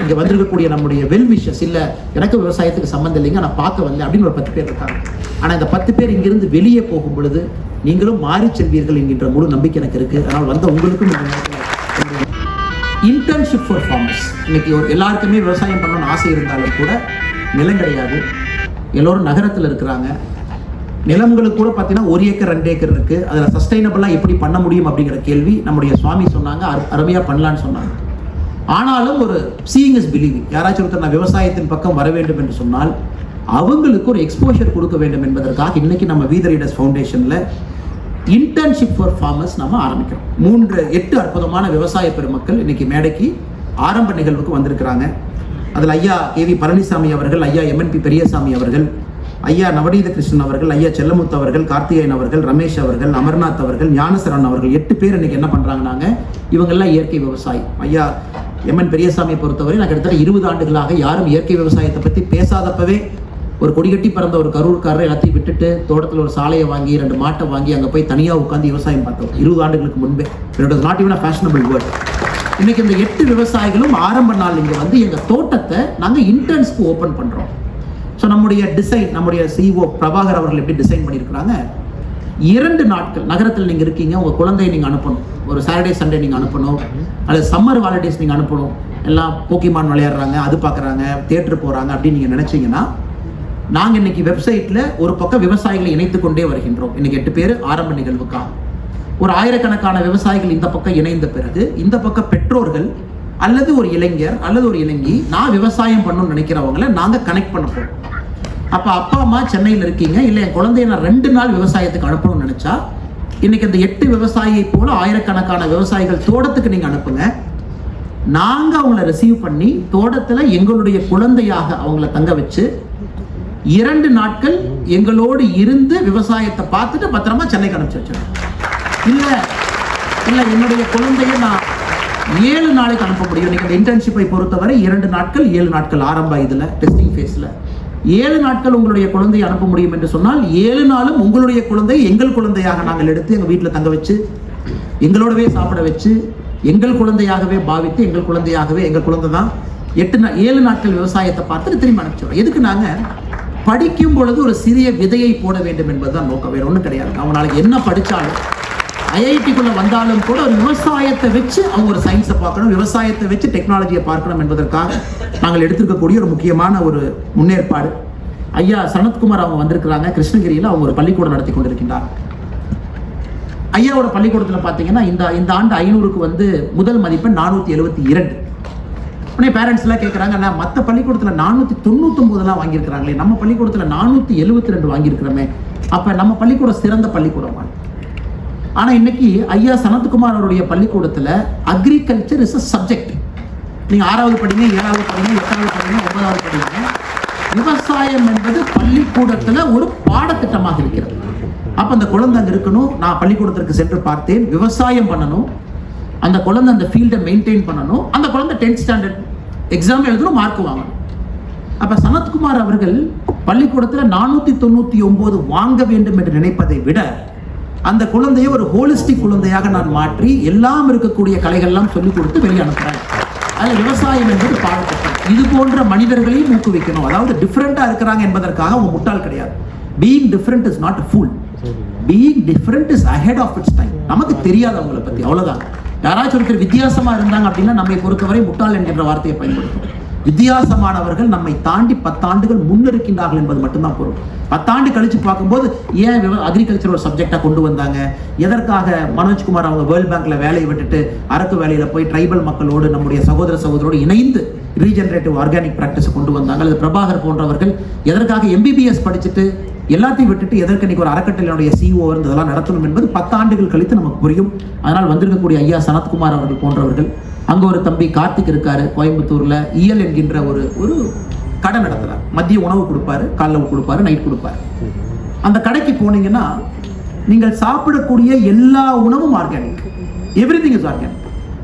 இங்கே வந்திருக்கக்கூடிய நம்முடைய வெல் விஷஸ், இல்லை எனக்கு விவசாயத்துக்கு சம்மந்தம் இல்லைங்க நான் பார்க்க வந்தேன் அப்படின்னு ஒரு 10 பேர் இருக்காங்க. ஆனால் இந்த 10 பேர் இங்கிருந்து வெளியே போகும் பொழுது நீங்களும் மாறி செல்வீர்கள் என்கின்ற முழு நம்பிக்கை எனக்கு இருக்குது. அதனால் வந்த உங்களுக்கும் இன்டர்ன்ஷிப் ஃபார் ஃபார்மர்ஸ். இன்னைக்கு ஒரு எல்லாருக்குமே விவசாயம் பண்ணணும்னு ஆசை இருந்தாலும் கூட நிலம் கிடையாது. எல்லோரும் நகரத்தில் இருக்கிறாங்க. நிலங்களுக்கு கூட பார்த்தீங்கன்னா 1 ஏக்கர் 2 ஏக்கர் இருக்குது. அதில் சஸ்டைனபிளாக எப்படி பண்ண முடியும் அப்படிங்கிற கேள்வி நம்முடைய சுவாமி சொன்னாங்க, அருமையாக பண்ணலான்னு சொன்னாங்க. ஆனாலும் ஒரு சீயிங் இஸ் பிலீவிங். யாராச்சும் ஒருத்தர் நான் விவசாயத்தின் பக்கம் வர வேண்டும் என்று சொன்னால் அவங்களுக்கு ஒரு எக்ஸ்போஷர் கொடுக்க வேண்டும் என்பதற்காக இன்னைக்கு நம்ம வி தி ரீடர்ஸ் ஃபவுண்டேஷனில் இன்டர்ன்ஷிப் ஃபார் ஃபார்மர்ஸ் நம்ம ஆரம்பிக்கிறோம். 8 அற்புதமான விவசாய பெருமக்கள் இன்னைக்கு மேடைக்கு ஆரம்ப நிகழ்வுக்கு வந்திருக்கிறாங்க. அதில் ஐயா KV பழனிசாமி அவர்கள், ஐயா MNP பெரியசாமி அவர்கள், ஐயா நவநீத கிருஷ்ணன் அவர்கள், ஐயா செல்லமுத்து அவர்கள், கார்த்திகேயன் அவர்கள், ரமேஷ் அவர்கள், அமர்நாத் அவர்கள், ஞானசரன் அவர்கள் 8 பேர் இன்னைக்கு என்ன பண்ணுறாங்கன்னாங்க, இவங்கெல்லாம் இயற்கை விவசாயி. ஐயா MN பெரியசாமியை பொறுத்தவரை நான் கிட்டத்தட்ட 20 ஆண்டுகளாக யாரும் இயற்கை விவசாயத்தை பற்றி பேசாதப்பவே ஒரு கொடிகட்டி பிறந்த ஒரு கரூர்காரரை எல்லாத்தையும் விட்டுட்டு தோட்டத்தில் ஒரு சாலையை வாங்கி 2 மாட்டை வாங்கி அங்கே போய் தனியாக உட்காந்து விவசாயம் பார்த்தோம் 20 ஆண்டுகளுக்கு முன்பே. It was not even a fashionable word. இன்னைக்கு இந்த 8 விவசாயிகளும் ஆரம்ப நாள் இங்கே வந்து எங்கள் தோட்டத்தை நாங்கள் இன்டர்ன்ஸ்க்கு ஓப்பன் பண்ணுறோம். ஸோ நம்முடைய டிசைன், நம்முடைய CEO பிரபாகர் அவர்கள் எப்படி டிசைன் பண்ணியிருக்கிறாங்க, 2 நாட்கள் நகரத்தில் நீங்கள் இருக்கீங்க, உங்கள் குழந்தையை நீங்கள் அனுப்பணும், ஒரு சாட்டர்டே சண்டே நீங்கள் அனுப்பணும், அல்லது சம்மர் ஹாலிடேஸ் நீங்கள் அனுப்பணும், எல்லாம் போக்கிமான் விளையாடுறாங்க, அது பார்க்குறாங்க, தியேட்டர் போகிறாங்க அப்படின்னு நீங்கள் நினச்சிங்கன்னா நாங்கள் இன்னைக்கு வெப்சைட்டில் ஒரு பக்கம் விவசாயிகளை இணைத்து கொண்டே வருகின்றோம். இன்னைக்கு 8 பேர் ஆரம்ப நிகழ்வுக்காக, ஒரு ஆயிரக்கணக்கான விவசாயிகள் இந்த பக்கம் இணைந்த பிறகு இந்த பக்கம் பெற்றோர்கள் அல்லது ஒரு இளைஞர் அல்லது ஒரு இளைஞி நான் விவசாயம் பண்ணணும்னு நினைக்கிறவங்களை நாங்கள் கனெக்ட் பண்ண போகிறோம். அப்போ அப்பா அம்மா சென்னையில் இருக்கீங்க, இல்லை என் குழந்தைய நான் 2 நாள் விவசாயத்துக்கு அனுப்பணும்னு நினச்சா இன்னைக்கு அந்த 8 விவசாயியை போல ஆயிரக்கணக்கான விவசாயிகள் தோட்டத்துக்கு நீங்கள் அனுப்புங்க. நாங்கள் அவங்கள ரிசீவ் பண்ணி தோட்டத்தில் எங்களுடைய குழந்தையாக அவங்கள தங்க வச்சு 2 நாட்கள் எங்களோடு இருந்து விவசாயத்தை பார்த்துட்டு பத்திரமா சென்னைக்கு அனுப்பிச்சு வச்சிருக்கோம். இல்லை என்னுடைய குழந்தைய நான் 7 நாளைக்கு அனுப்ப முடியும். இன்னைக்கு இந்த இன்டர்ன்ஷிப்பை பொறுத்தவரை 2 நாட்கள் 7 நாட்கள் ஆரம்ப இதில் டெஸ்டிங் ஃபேஸில் 7 நாட்கள் உங்களுடைய குழந்தையை அனுப்ப முடியும் என்று சொன்னால் 7 நாளும் உங்களுடைய குழந்தை எங்கள் குழந்தையாக நாங்கள் எடுத்து எங்கள் வீட்டில் தங்க வச்சு எங்களோடவே சாப்பிட வச்சு எங்கள் குழந்தையாகவே பாவித்து எங்கள் குழந்தையாகவே எங்கள் குழந்தை தான் 7 நாட்கள் விவசாயத்தை பார்த்துட்டு திரும்பி அனுப்பிச்சிடுறோம். எதுக்கு நாங்கள் படிக்கும் பொழுது ஒரு சிறிய விதையை போட வேண்டும் என்பதுதான் நோக்கம், வேற ஒன்றும் கிடையாது. அவங்க நாளைக்கு என்ன படித்தாலும் IIT-குள்ள வந்தாலும் கூட ஒரு விவசாயத்தை வச்சு அவங்க ஒரு சயின்ஸை பார்க்கணும், விவசாயத்தை வச்சு டெக்னாலஜியை பார்க்கணும் என்பதற்காக நாங்கள் எடுத்திருக்கக்கூடிய ஒரு முக்கியமான ஒரு முன்னேற்பாடு. ஐயா சனத்குமார் அவங்க வந்திருக்கிறாங்க. கிருஷ்ணகிரியில் அவங்க ஒரு பள்ளிக்கூடம் நடத்தி கொண்டிருக்கின்றார். ஐயாவோட பள்ளிக்கூடத்தில் பார்த்தீங்கன்னா இந்த ஆண்டு 500க்கு வந்து முதல் மதிப்பெண் 472. உடனே பேரண்ட்ஸ்லாம் கேட்குறாங்க, நான் மற்ற பள்ளிக்கூடத்தில் 499 வாங்கியிருக்கிறாங்களே, நம்ம பள்ளிக்கூடத்தில் 472 வாங்கியிருக்கிறோமே, அப்போ நம்ம பள்ளிக்கூடம் சிறந்த பள்ளிக்கூடமா? ஆனால் இன்னைக்கு ஐயா சனத்குமார் அவருடைய பள்ளிக்கூடத்தில் அக்ரிகல்ச்சர் இஸ் அ சப்ஜெக்ட். நீங்கள் 6வது படிங்க, 7வது படிங்க, 8வது படிங்க, 9வது படிங்க, விவசாயம் என்பது பள்ளிக்கூடத்தில் ஒரு பாடத்திட்டமாக இருக்கிறது. அப்போ அந்த குழந்தை அங்கே இருக்கணும். நான் பள்ளிக்கூடத்திற்கு சென்று பார்த்தேன், விவசாயம் பண்ணணும், அந்த குழந்தை அந்த ஃபீல்டை மெயின்டைன் பண்ணணும், அந்த குழந்தை 10th ஸ்டாண்டர்ட் எக்ஸாம் எழுதணும், மார்க் வாங்கணும். அப்போ சனத்குமார் அவர்கள் பள்ளிக்கூடத்தில் 499 வாங்க வேண்டும் என்று நினைப்பதை விட அந்த குழந்தையை ஒரு ஹோலிஸ்டிக் குழந்தையாக நான் மாற்றி எல்லாம் இருக்கக்கூடிய கலைகள்லாம் சொல்லிக் கொடுத்து வெளியே அனுப்புறேன். அதில் விவசாயம் என்பது பாடத்திட்டம். இது போன்ற மனிதர்களையும் ஊக்குவிக்கணும். அதாவது டிஃப்ரெண்டாக இருக்கிறாங்க என்பதற்காக அவங்க முட்டாள் கிடையாது. Being different is not fool, being different is ahead of its time. நமக்கு தெரியாது அவங்களை பற்றி, அவ்வளோதான். யாராச்சும் ஒருத்தர் வித்தியாசமா இருந்தாங்க அப்படின்னா நம்மை பொறுத்தவரை முட்டாள் என்கின்ற வார்த்தையை பயன்படுத்தும். வித்தியாசமானவர்கள் நம்மை தாண்டி 10 ஆண்டுகள் முன்னிருக்கின்றார்கள் என்பது மட்டும்தான் பொருள். 10 ஆண்டு கழிச்சு பார்க்கும்போது ஏன் அக்ரிகல்ச்சர் ஒரு சப்ஜெக்டா கொண்டு வந்தாங்க, எதற்காக மனோஜ்குமார் அவங்க வேர்ல்ட் பேங்க்ல வேலையை விட்டுட்டு அரக்கு வேலையில போய் ட்ரைபல் மக்களோடு நம்முடைய சகோதரரோடு இணைந்து ரீஜெனரேட்டிவ் ஆர்கானிக் பிராக்டிஸ் கொண்டு வந்தாங்க, அல்லது பிரபாகர் போன்றவர்கள் எதற்காக MBBS படிச்சுட்டு எல்லாத்தையும் விட்டுட்டு எதற்கு இன்னைக்கு ஒரு அறக்கட்டளையுடைய CEO இருந்ததெல்லாம் நடத்தணும் என்பது 10 ஆண்டுகள் கழித்து நமக்கு புரியும். அதனால் வந்திருக்கக்கூடிய ஐயா சனத்குமார் அவர்கள் போன்றவர்கள், அங்கே ஒரு தம்பி கார்த்திக் இருக்காரு கோயம்புத்தூர்ல, இயல் என்கின்ற ஒரு கடை நடத்துறாரு. மதிய உணவு கொடுப்பாரு, காலைல கொடுப்பாரு, நைட் கொடுப்பாரு. அந்த கடைக்கு போனீங்கன்னா நீங்கள் சாப்பிடக்கூடிய எல்லா உணவும் ஆர்கானிக், எவ்ரிதிங் இஸ் ஆர்கானிக்.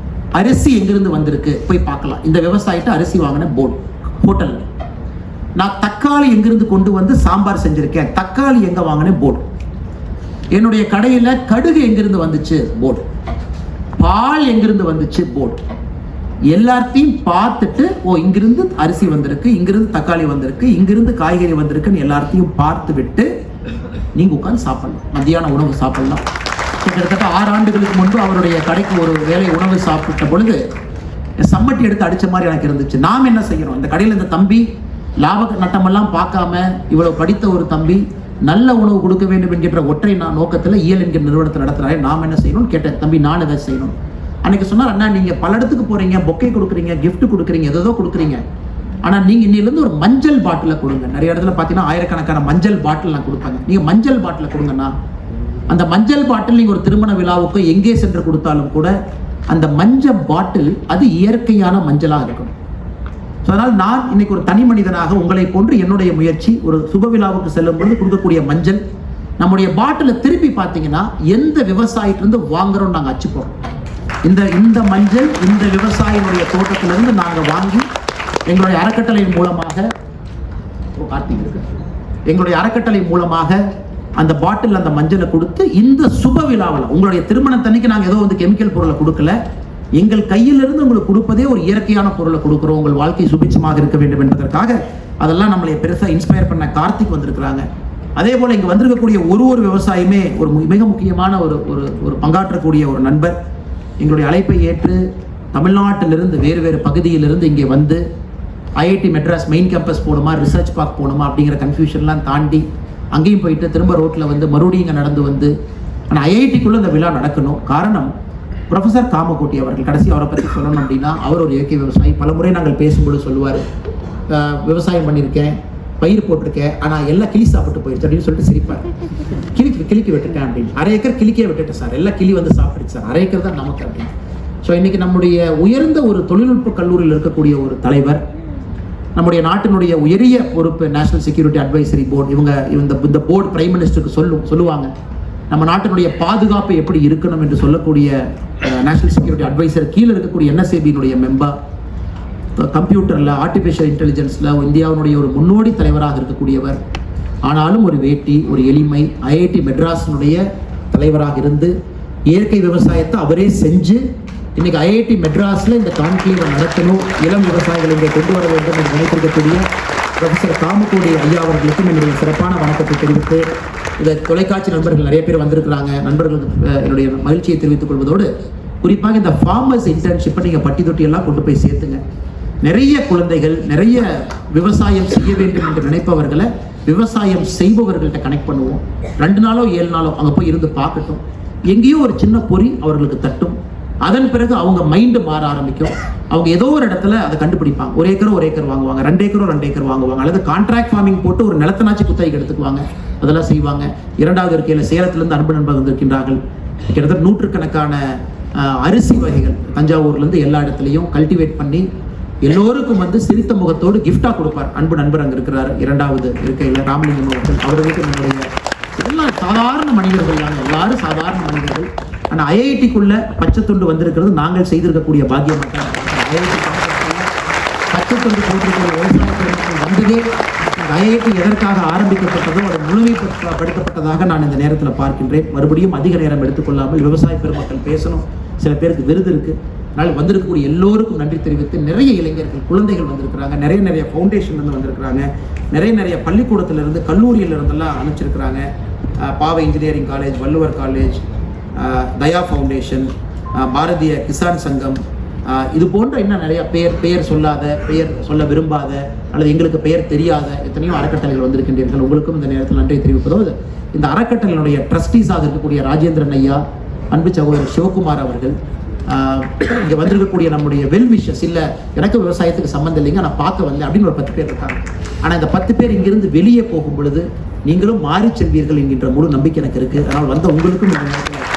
அரிசி எங்கிருந்து வந்திருக்கு போய் பார்க்கலாம். இந்த விவசாயிட்ட அரிசி வாங்கின போர்டு ஹோட்டல். நான் தக்காளி எங்கிருந்து கொண்டு வந்து சாம்பார் செஞ்சிருக்கேன், தக்காளி எங்க வாங்கினேன் போர்டு. என்னுடைய கடையில் கடுகு எங்கிருந்து வந்துச்சு போர்டு, பால் எங்கிருந்து வந்துச்சு போர்டு. எல்லாத்தையும் பார்த்துட்டு, ஓ இங்கிருந்து அரிசி வந்திருக்கு, இங்கிருந்து தக்காளி வந்திருக்கு, இங்கிருந்து காய்கறி வந்திருக்குன்னு எல்லாத்தையும் பார்த்து விட்டு நீங்க உட்காந்து சாப்பிடலாம். மத்தியான உணவு சாப்பிடலாம். கிட்டத்தட்ட 6 ஆண்டுகளுக்கு முன்பு அவருடைய கடைக்கு ஒரு வேளை உணவு சாப்பிட்ட பொழுது சம்மட்டி எடுத்து அடிச்ச மாதிரி எனக்கு இருந்துச்சு. நாம் என்ன செய்யணும்? இந்த கடையில் இந்த தம்பி லாப நட்டமெல்லாம் பார்க்காம இவ்வளவு படித்த ஒரு தம்பி நல்ல உணவு கொடுக்க வேண்டும் என்கின்ற ஒற்றை நோக்கத்தில் இயல் என்கிற நிறுவனத்தை நடத்துறாரு. நாம் என்ன செய்யணும்னு கேட்டேன். தம்பி நான் எதை செய்யணும்? அன்னைக்கு சொன்னார், அண்ணா நீங்க பல இடத்துக்கு போறீங்க, பொக்கை கொடுக்குறீங்க, கிஃப்ட் கொடுக்குறீங்க, ஏதோ கொடுக்குறீங்க, ஆனா நீங்க இன்னிலிருந்து ஒரு மஞ்சள் பாட்டில கொடுங்க. நிறைய இடத்துல பாத்தீங்கன்னா ஆயிரக்கணக்கான மஞ்சள் பாட்டில் நான் கொடுப்பாங்க. நீங்க மஞ்சள் பாட்டில கொடுங்கன்னா அந்த மஞ்சள் பாட்டில் நீங்க ஒரு திருமண விழாவுக்கு எங்கே சென்று கொடுத்தாலும் கூட அந்த மஞ்சள் பாட்டில் அது இயற்கையான மஞ்சளாக இருக்கும். அதனால் நான் இன்னைக்கு ஒரு தனி மனிதனாக உங்களை போன்று என்னுடைய முயற்சி, ஒரு சுப விழாவுக்கு செல்லும் பொழுது கொடுக்கக்கூடிய மஞ்சள் நம்முடைய பாட்டில திருப்பி பார்த்தீங்கன்னா எந்த விவசாயிட்டிருந்து வாங்குறோம் நாங்கள் அச்சு போறோம். இந்த மஞ்சள் இந்த விவசாயினுடைய தோட்டத்திலிருந்து நாங்கள் வாங்கி எங்களுடைய அறக்கட்டளையின் மூலமாக அந்த பாட்டில் அந்த மஞ்சளை கொடுத்து இந்த சுப விழாவில் உங்களுடைய திருமணத்தன்னைக்கு நாங்கள் ஏதோ வந்து கெமிக்கல் பொருளை கொடுக்கல, எங்கள் கையிலிருந்து உங்களுக்கு கொடுப்பதே ஒரு இயற்கையான பொருளை கொடுக்குறோம். உங்கள் வாழ்க்கை சுபிட்சமாக இருக்க வேண்டும் என்பதற்காக அதெல்லாம் நம்மளை பெருசாக இன்ஸ்பயர் பண்ண கார்த்திக் வந்திருக்கிறாங்க. அதே போல் இங்கே வந்திருக்கக்கூடிய ஒரு விவசாயியுமே ஒரு மிக முக்கியமான ஒரு பங்காற்றக்கூடிய ஒரு நண்பர். எங்களுடைய அழைப்பை ஏற்று தமிழ்நாட்டிலிருந்து வேறு பகுதியிலிருந்து இங்கே வந்து ஐஐடி மெட்ராஸ் மெயின் கேம்பஸ் போகணுமா, ரிசர்ச் பார்க் போகணுமா அப்படிங்கிற கன்ஃபியூஷன்லாம் தாண்டி அங்கேயும் போயிட்டு திரும்ப ரோட்டில் வந்து மறுபடியும் இங்கே நடந்து வந்து, ஆனால் ஐஐடிக்குள்ளே இந்த விழா நடக்கணும். காரணம் ப்ரொஃபஸர் காமகோட்டி அவர்கள். கடைசி அவரை பற்றி சொல்லணும் அப்படின்னா, அவர் ஒரு இயற்கை விவசாயி. பல முறை நாங்கள் பேசும்போது சொல்லுவார், விவசாயம் பண்ணியிருக்கேன், பயிர் போட்டிருக்கேன், ஆனால் எல்லாம் கிளி சாப்பிட்டு போயிடுச்சு அப்படின்னு சொல்லிட்டு சிரிப்பார். கிளிக்கு விட்டுட்டேன் அப்படின்னு. 1/2 ஏக்கர் கிளிக்கே விட்டுட்டேன் சார், எல்லாம் கிளி வந்து சாப்பிடுச்சு சார், 1/2 ஏக்கர் தான் நமக்கு அப்படின்னு. ஸோ இன்னைக்கு நம்முடைய உயர்ந்த ஒரு தொழில்நுட்ப கல்லூரியில் இருக்கக்கூடிய ஒரு தலைவர், நம்முடைய நாட்டினுடைய உயரிய பொறுப்பு நேஷனல் செக்யூரிட்டி அட்வைசரி போர்டு, இந்த போர்டு பிரைம் மினிஸ்டருக்கு சொல்லுவாங்க நம்ம நாட்டினுடைய பாதுகாப்பு எப்படி இருக்கணும் என்று சொல்லக்கூடிய நேஷனல் செக்யூரிட்டி அட்வைசர் கீழே இருக்கக்கூடிய என்எஸ்ஏபியினுடைய மெம்பர், கம்ப்யூட்டரில் ஆர்டிஃபிஷியல் இன்டெலிஜென்ஸில் இந்தியாவினுடைய ஒரு முன்னோடி தலைவராக இருக்கக்கூடியவர். ஆனாலும் ஒரு வேட்டி, ஒரு எளிமை, ஐஐடி மெட்ராஸினுடைய தலைவராக இருந்து இயற்கை விவசாயத்தை அவரே செஞ்சு இன்னைக்கு ஐஐடி மெட்ராஸில் இந்த கான்க்ளேவை நடத்தணும், இளம் விவசாயிகளை இங்கே கொண்டு வர வேண்டும் என்று நினைத்திருக்கக்கூடிய ப்ரொஃபஸர் காமகோடி ஐயா அவர்களுக்கும் என்னுடைய சிறப்பான வணக்கத்தை தெரிவித்து, இதை தொலைக்காட்சி நண்பர்கள் நிறைய பேர் வந்திருக்கிறாங்க, நண்பர்களுக்கு என்னுடைய மகிழ்ச்சியை தெரிவித்துக் கொள்வதோடு, குறிப்பாக இந்த ஃபார்மர்ஸ் இன்டர்ன்ஷிப்பை நீங்கள் பட்டி தொட்டி எல்லாம் கொண்டு போய் சேர்த்துங்க. நிறைய குழந்தைகள் நிறைய விவசாயம் செய்ய வேண்டும் என்று நினைப்பவர்களை விவசாயம் செய்பவர்கள்ட்ட கனெக்ட் பண்ணுவோம். 2 நாளோ 7 நாளோ அங்கே போய் இருந்து பார்க்கட்டும். எங்கேயோ ஒரு சின்ன பொறி அவர்களுக்கு தட்டும். அதன் பிறகு அவங்க மைண்டு மாற ஆரம்பிக்கும். அவங்க ஏதோ ஒரு இடத்துல அதை கண்டுபிடிப்பாங்க. 1 ஏக்கரோ 1 ஏக்கர் வாங்குவாங்க, 2 ஏக்கரோ 2 ஏக்கர் வாங்குவாங்க, அல்லது கான்ட்ராக்ட் ஃபார்மிங் போட்டு ஒரு நிலத்தனாட்சி குத்தகைக்கு எடுத்துக்குவாங்க. அதெல்லாம் செய்வாங்க. 2வது இருக்கையில் சேலத்திலிருந்து அன்பு நண்பர் வந்திருக்கின்றார்கள். கிட்டத்தட்ட 100கணக்கான அரிசி வகைகள் தஞ்சாவூர்லேருந்து எல்லா இடத்துலையும் கல்டிவேட் பண்ணி எல்லோருக்கும் வந்து சிரித்த முகத்தோடு கிஃப்டா கொடுப்பார். அன்பு நண்பர் அங்கே இருக்கிறார் 2வது இருக்கையில் ராமலிங்கம் அவர்கள். அவர்களுக்கு நம்முடைய எல்லாம் சாதாரண மனிதர்கள் தான், எல்லாரும் சாதாரண மனிதர்கள். ஆனால் ஐஐடிக்குள்ள பச்சை துண்டு வந்திருக்கிறது நாங்கள் செய்திருக்கக்கூடிய பாக்கியம். ஐஐடி பச்சை துண்டு போட்டிருக்கிற விவசாய வந்ததே ஐஐடி எதற்காக ஆரம்பிக்கப்பட்டதோ அது முழுமைப்படுத்தப்பட்டதாக நான் இந்த நேரத்தில் பார்க்கின்றேன். மறுபடியும் அதிக நேரம் எடுத்துக்கொள்ளாமல் விவசாய பெருமக்கள் பேசணும். சில பேருக்கு விருது இருக்கு. அதனால் வந்திருக்கக்கூடிய எல்லோருக்கும் நன்றி தெரிவித்து, நிறைய இளைஞர்கள் குழந்தைகள் வந்திருக்கிறாங்க, நிறைய ஃபவுண்டேஷன்லேருந்து வந்திருக்கிறாங்க, நிறைய பள்ளிக்கூடத்திலிருந்து கல்லூரியிலிருந்தெல்லாம் அனுப்பிச்சிருக்கிறாங்க. பாவை இன்ஜினியரிங் காலேஜ், வள்ளுவர் காலேஜ், தயா ஃபவுண்டேஷன், பாரதிய கிசான் சங்கம், இது போன்ற இன்னும் நிறைய பெயர் சொல்லாத, பெயர் சொல்ல விரும்பாத அல்லது எங்களுக்கு பெயர் தெரியாத எத்தனையோ அறக்கட்டளைகள் வந்திருக்கின்றீர்கள். உங்களுக்கும் இந்த நேரத்தில் நன்றி தெரிவிப்பதோடு, இந்த அறக்கட்டளையினுடைய ட்ரஸ்டீஸாக இருக்கக்கூடிய ராஜேந்திரன் ஐயா, அன்பு சகோதரர் சிவகுமார் அவர்கள், இங்கே வந்திருக்கக்கூடிய நம்முடைய வெல் விஷஸ், இல்லை எனக்கு விவசாயத்துக்கு சம்மந்தம் இல்லைங்க நான் பார்க்க வந்தேன் அப்படின்னு ஒரு 10 பேர் இருக்காங்க. ஆனால் இந்த 10 பேர் இங்கிருந்து வெளியே போகும் பொழுது நீங்களும் மாறி செல்வீர்கள் என்கின்ற முழு நம்பிக்கை எனக்கு இருக்குது. அதனால் வந்த உங்களுக்கும் இந்த நேரத்தில்